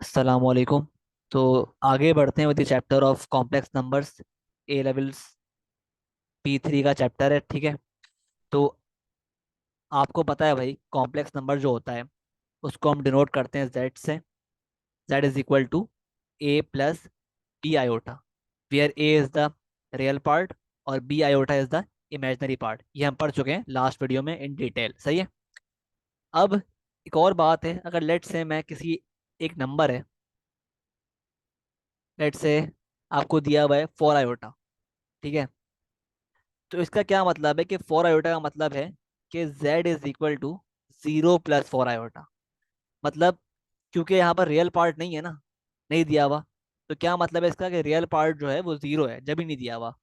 अस्सलाम वालेकुम। तो आगे बढ़ते हैं with the chapter of complex numbers. A levels P3 का चैप्टर है, ठीक है। तो आपको पता है भाई, कॉम्प्लेक्स नंबर जो होता है उसको हम डिनोट करते हैं जेड से। Z is equal to a plus b iota, where a is the real part और b iota is the imaginary part. ये हम पढ़ चुके हैं लास्ट वीडियो में इन डिटेल, सही है। अब एक और बात है, अगर लेट से मैं किसी एक नंबर है, लेट से आपको दिया हुआ है 4 आयोटा, ठीक है। तो इसका क्या मतलब है कि 4 आयोटा का मतलब है कि z is equal to 0 + 4 iota. मतलब क्योंकि यहाँ पर रियल पार्ट नहीं है ना, नहीं दिया हुआ, तो क्या मतलब है इसका कि रियल पार्ट जो है वो 0 है जब ही नहीं दिया हुआ।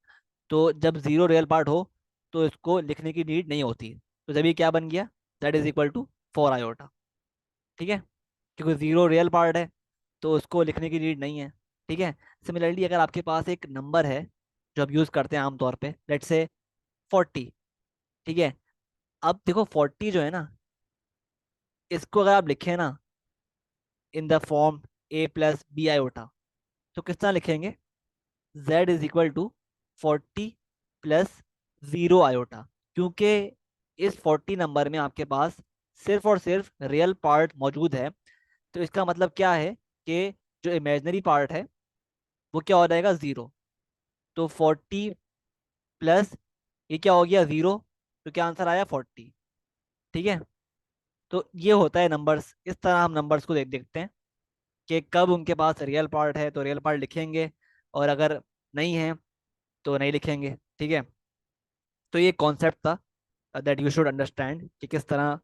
तो जब 0 रियल पार्ट हो तो इसको लिखने की नीड नहीं होती। तो जब ये क्या बन गया, z is equal to 4 iota, ठीक है। क्योंकि 0 रियल पार्ट है तो उसको लिखने की नीड नहीं है, ठीक है। सिमिलरली अगर आपके पास एक नंबर है जो हम यूज़ करते हैं आमतौर पे, लेट्स से 40, ठीक है। अब देखो 40 जो है ना, इसको अगर आप लिखें ना in the form a + b iota, तो किस तरह लिखेंगे, z is equal to 40 + 0 iota. क्योंकि इस 40 नंबर में आपके पास सिर्फ और सिर्फ रियल पार्ट मौजूद है। तो इसका मतलब क्या है कि जो इमेजनरी पार्ट है वो क्या हो जाएगा, 0। तो 40 प्लस ये क्या हो गया, 0। तो क्या आंसर आया, 40, ठीक है। तो ये होता है नंबर्स, इस तरह हम नंबर्स को देखते हैं कि कब उनके पास रियल पार्ट है तो रियल पार्ट लिखेंगे, और अगर नहीं है तो नहीं लिखेंगे, ठीक है। तो ये कॉन्सेप्ट था दैट यू शुड अंडरस्टैंड कि किस तरह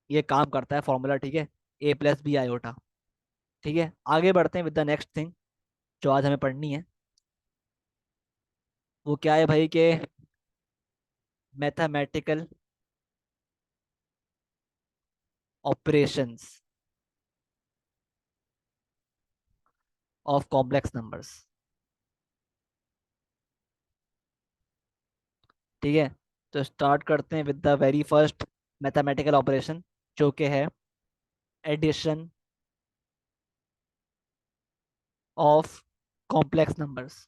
ये काम करता है फॉर्मूला, ठीक है। a + b आयोटा, ठीक है। आगे बढ़ते हैं विद द नेक्स्ट थिंग जो आज हमें पढ़नी है। वो क्या है भाई के mathematical operations of complex numbers, ठीक है। तो स्टार्ट करते हैं with the very first mathematical operation, जो कि है एडिशन ऑफ कॉम्प्लेक्स नंबर्स।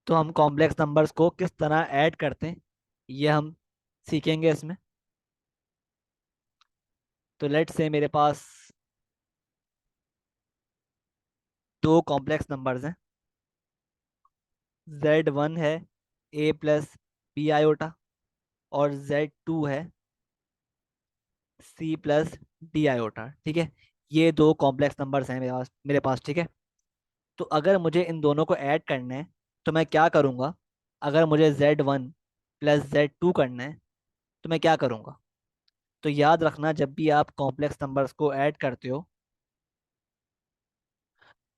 तो हम कॉम्प्लेक्स नंबर्स को किस तरह ऐड करते हैं ये हम सीखेंगे इसमें। तो लेट से मेरे पास दो कॉम्प्लेक्स नंबर्स हैं। Z1 है a + b आयोटा, और Z2 है c + d आयोटा, ठीक है। ये दो कॉम्प्लेक्स नंबर्स हैं मेरे पास, ठीक है। तो अगर मुझे इन दोनों को ऐड करना है तो मैं क्या करूँगा, अगर मुझे Z1 + Z2 करना है तो मैं क्या करूँगा। तो याद रखना, जब भी आप कॉम्प्लेक्स नंबर्स को ऐड करते हो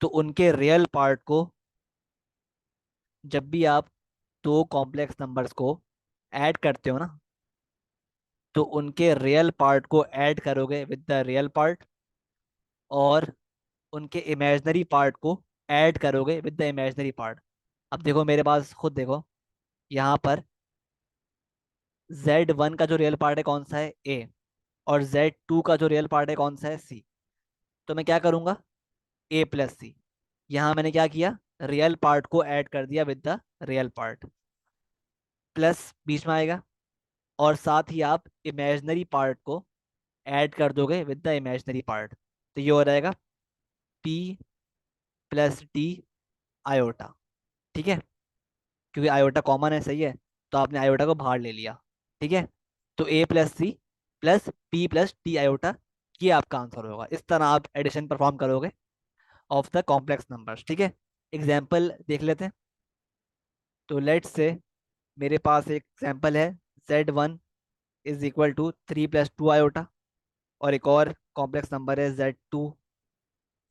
तो उनके रियल पार्ट को, जब भी आप दो कॉम्प्लेक्स नंबर्स को ऐड करते हो ना, तो उनके रियल पार्ट को ऐड करोगे विद द रियल पार्ट, और उनके इमेजनरी पार्ट को ऐड करोगे विद द इमेजनरी पार्ट। अब देखो मेरे पास, खुद देखो यहाँ पर Z1 का जो रियल पार्ट है कौन सा है, A, और Z2 का जो रियल पार्ट है कौन सा है, C। तो मैं क्या करूँगा, a + c। यहाँ मैंने क्या किया, रियल पार्ट को ऐड कर दिया with the real part, plus बीच में आएगा, और साथ ही आप इमेजनरी पार्ट को ऐड कर दोगे विद द इमेजनरी पार्ट। तो ये हो जाएगा p + d आयोटा, ठीक है। क्योंकि आयोटा कॉमन है, सही है, तो आपने आयोटा को बाहर ले लिया, ठीक है। तो a + c + p + d iota, ये आपका आंसर होगा। इस तरह आप एडिशन परफॉर्म करोगे ऑफ द कॉम्प्लेक्स नंबर्स, ठीक है। एग्जाम्पल देख लेते हैं। तो लेट्स से मेरे पास एक एग्जाम्पल है, Z1 = 3 + 2 आयोटा, और एक और कॉम्प्लेक्स नंबर है Z2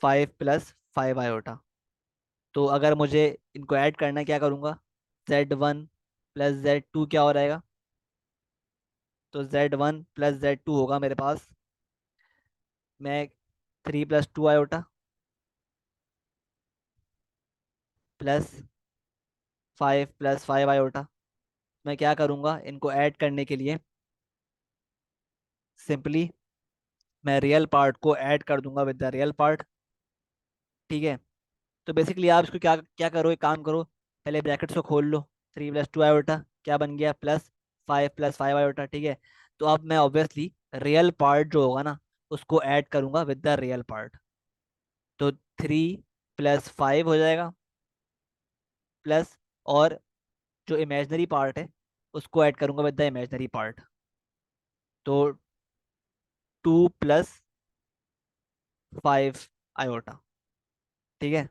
5 + 5 आयोटा। तो अगर मुझे इनको ऐड करना है, क्या करूँगा, Z1 + Z2 क्या हो जाएगा। तो Z1 + Z2 होगा मेरे पास, मैं 3 + 2 आयोटा प्लस 5 + 5 आयोटा। मैं क्या करूँगा, इनको ऐड करने के लिए सिंपली मैं रियल पार्ट को ऐड कर दूंगा विद द रियल पार्ट, ठीक है। तो बेसिकली आप इसको क्या क्या करो, एक काम करो, पहले ब्रैकेट्स को खोल लो। 3 + 2 आयोटा क्या बन गया, +5 + 5 आयोटा, ठीक है। तो अब मैं ऑब्वियसली रियल पार्ट जो होगा ना, उसको ऐड करूंगा विद द रियल पार्ट। तो 3 + 5 हो जाएगा, प्लस, और जो इमेजनरी पार्ट है उसको ऐड करूंगा विद द इमेजनरी पार्ट। तो 2 + 5 आयोटा, ठीक है।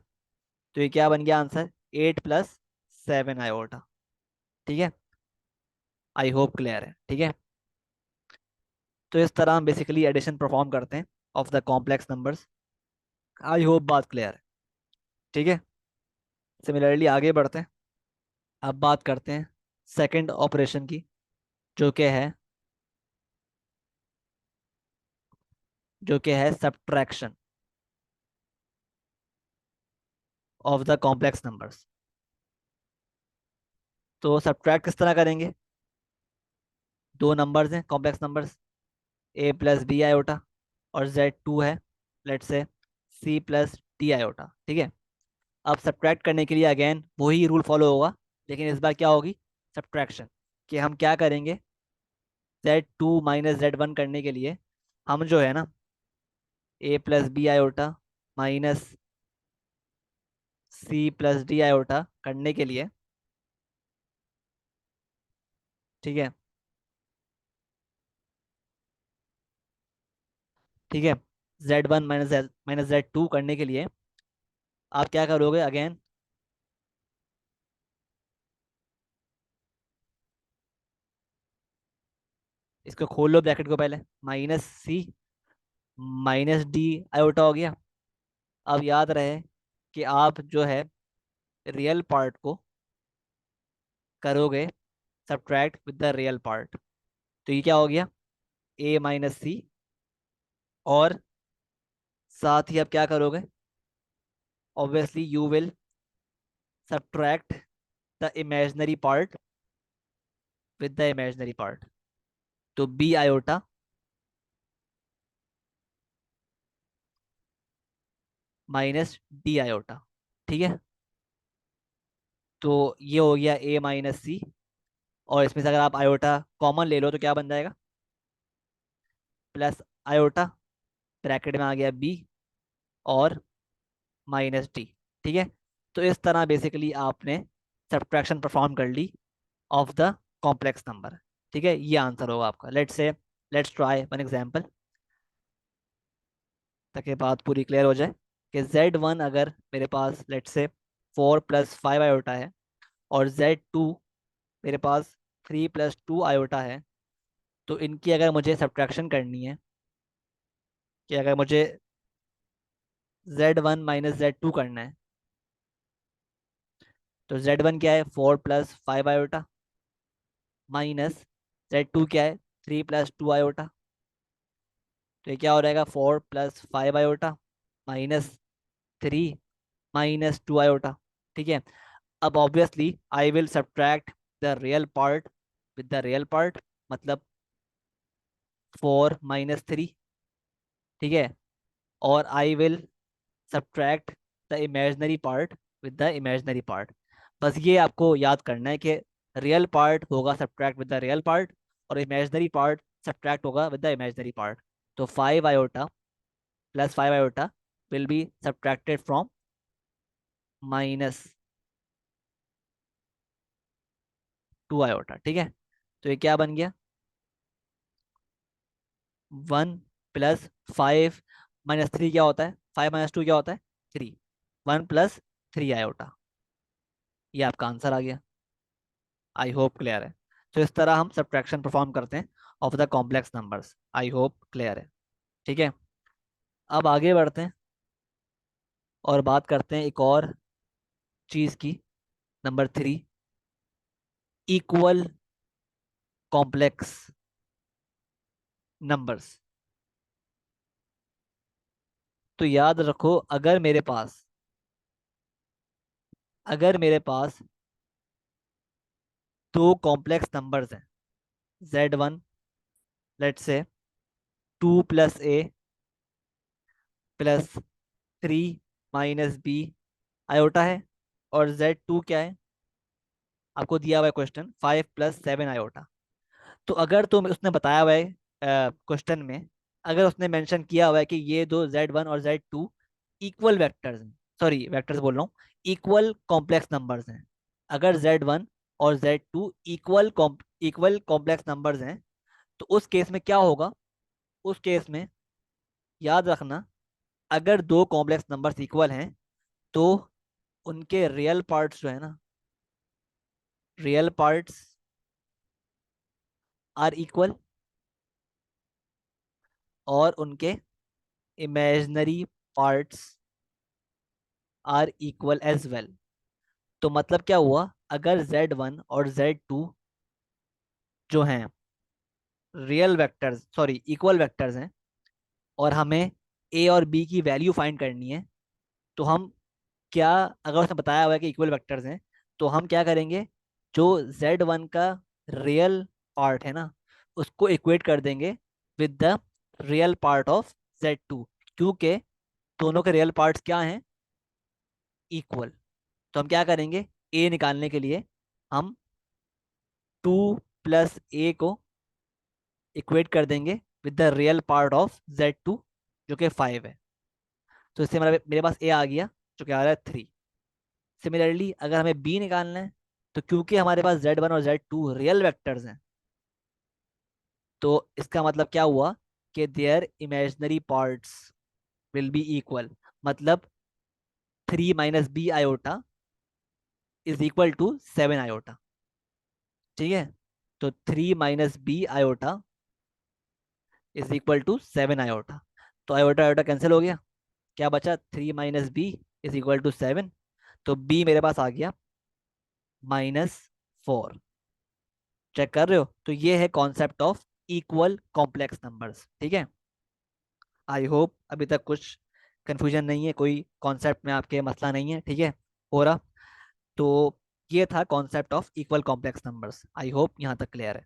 तो ये क्या बन गया आंसर, 8 + 7 आयोटा, ठीक है। आई होप क्लियर है, ठीक है। तो इस तरह हम बेसिकली एडिशन परफॉर्म करते हैं of the complex numbers. I hope बात क्लियर है, ठीक है। सिमिलरली आगे बढ़ते हैं। अब बात करते हैं सेकंड ऑपरेशन की, जो कि है subtraction of the complex numbers. तो सब्ट्रैक्ट किस तरह करेंगे, दो नंबर्स हैं complex numbers, a + b iota, और z2 है, लेट से c + d आयोटा, ठीक है। अब सब्ट्रैक्ट करने के लिए अगेन वही रूल फॉलो होगा, लेकिन इस बार क्या होगी, सब्ट्रैक्शन, कि हम क्या करेंगे, z2 - z1 करने के लिए हम जो है ना, a + b iota minus c + d iota करने के लिए, ठीक है, ठीक है, z1 - z2 करने के लिए आप क्या करोगे अगेन, इसको खोल लो ब्रैकेट को पहले, -c - d आयोटा हो गया। अब याद रहे कि आप जो है रियल पार्ट को करोगे subtract with the real part. तो ये क्या हो गया, a - c, और साथ ही आप क्या करोगे, obviously you will subtract the imaginary part with the imaginary part. तो b आयोटा -d आयोटा, ठीक है। तो ये हो गया a - c, और इसमें से अगर आप आयोटा कॉमन ले लो तो क्या बन जाएगा, +आयोटा, ब्रैकेट में आ गया b, और -d, ठीक है। तो इस तरह बेसिकली आपने सब्ट्रैक्शन परफॉर्म कर ली ऑफ द कॉम्प्लेक्स नंबर, ठीक है। ये आंसर होगा आपका। लेट्स ट्राई वन एग्जांपल, ताकि बात पूरी क्लियर हो जाए, कि z1 अगर मेरे पास लेट्स से 4 + 5 आयोटा है, और z2 मेरे पास 3 + 2 आयोटा है, तो इनकी अगर मुझे सब्ट्रैक्शन करनी है, कि अगर मुझे z1 - z2 करना है, तो z1 क्या है, 4 + 5 आयोटा, माइनस z2 क्या है, 3 + 2 आयोटा। तो ये क्या हो जाएगा, 4 + 5 आयोटा -3 - 2 आयोटा, ठीक है। अब obviously I will subtract the real part with the real part, मतलब 4 - 3, ठीक है। और I will subtract the imaginary part with the imaginary part. बस ये आपको याद करना है कि रियल पार्ट होगा subtract with the real part, और इमेजनरी पार्ट सब्ट्रैक्ट होगा विद द इमेजनरी पार्ट। तो 5 iota +5 iota will be subtracted from -2 iota, ठीक है। तो ये क्या बन गया, 1 + 5 - 3 क्या होता है, 5 - 2 क्या होता है, 3, 1 + 3 आयोटा, ये आपका आंसर आ गया। आई होप क्लियर है। तो इस तरह हम सब्ट्रैक्शन परफॉर्म करते हैं of the complex numbers. I hope clear है, ठीक है। अब आगे बढ़ते हैं और बात करते हैं एक और चीज की, नंबर 3, इक्वल कॉम्प्लेक्स नंबर्स। तो याद रखो, अगर मेरे पास दो कॉम्प्लेक्स नंबर्स हैं, z1 लेट से 2 + a +3 माइनस बी आयोटा है, और Z2 क्या है, आपको दिया हुआ है क्वेश्चन 5 + 7 आयोटा। तो अगर तुम उसने बताया हुआ है क्वेश्चन में, अगर उसने मेंशन किया हुआ है कि ये दो Z1 और Z2 इक्वल वेक्टर्स हैं, सॉरी वेक्टर्स बोल रहा हूँ, इक्वल कॉम्प्लेक्स नंबर्स हैं, अगर Z1 और Z2 इक्वल कॉम्प्लेक्स नंबर्स हैं, तो उस केस में क्या होगा, उस केस में याद रखना, अगर दो कॉम्प्लेक्स नंबर्स इक्वल हैं तो उनके रियल पार्ट्स जो है ना, रियल पार्ट्स आर इक्वल, और उनके imaginary parts are equal as well. तो मतलब क्या हुआ, अगर Z1 और Z2 जो हैं real vectors, sorry equal vectors हैं, और हमें ए और बी की वैल्यू फाइंड करनी है, तो हम क्या, अगर उसने बताया हुआ है कि इक्वल वेक्टर्स हैं, तो हम क्या करेंगे, जो Z1 का रियल पार्ट है ना, उसको इक्वेट कर देंगे with the real part of Z2, क्योंकि दोनों के रियल पार्ट्स क्या हैं, इक्वल। तो हम क्या करेंगे, ए निकालने के लिए हम 2 + A को इक्वेट कर देंगे with the real part of Z2 जो कि 5 है। तो इससे मेरा मेरे पास ए आ गया जो कि आ रहा है 3। सिमिलरली अगर हमें बी निकालना है, तो क्योंकि हमारे पास Z1 और Z2 रियल वेक्टर्स हैं, तो इसका मतलब क्या हुआ कि their imaginary parts will be equal, मतलब 3 - B iota is equal to 7 iota. ठीक है, तो 3 - B iota is equal to 7 iota. तो आयोटा आयोटा कैंसिल हो गया, क्या बचा, 3 - B इज इक्वल टू 7। तो बी मेरे पास आ गया -4। चेक कर रहे हो, तो ये है concept of equal complex numbers. ठीक है, आई होप अभी तक कुछ कंफ्यूजन नहीं है, कोई कॉन्सेप्ट में आपके मसला नहीं है, ठीक है, हो रहा। तो ये था concept of equal complex numbers, I hope यहाँ तक क्लियर है।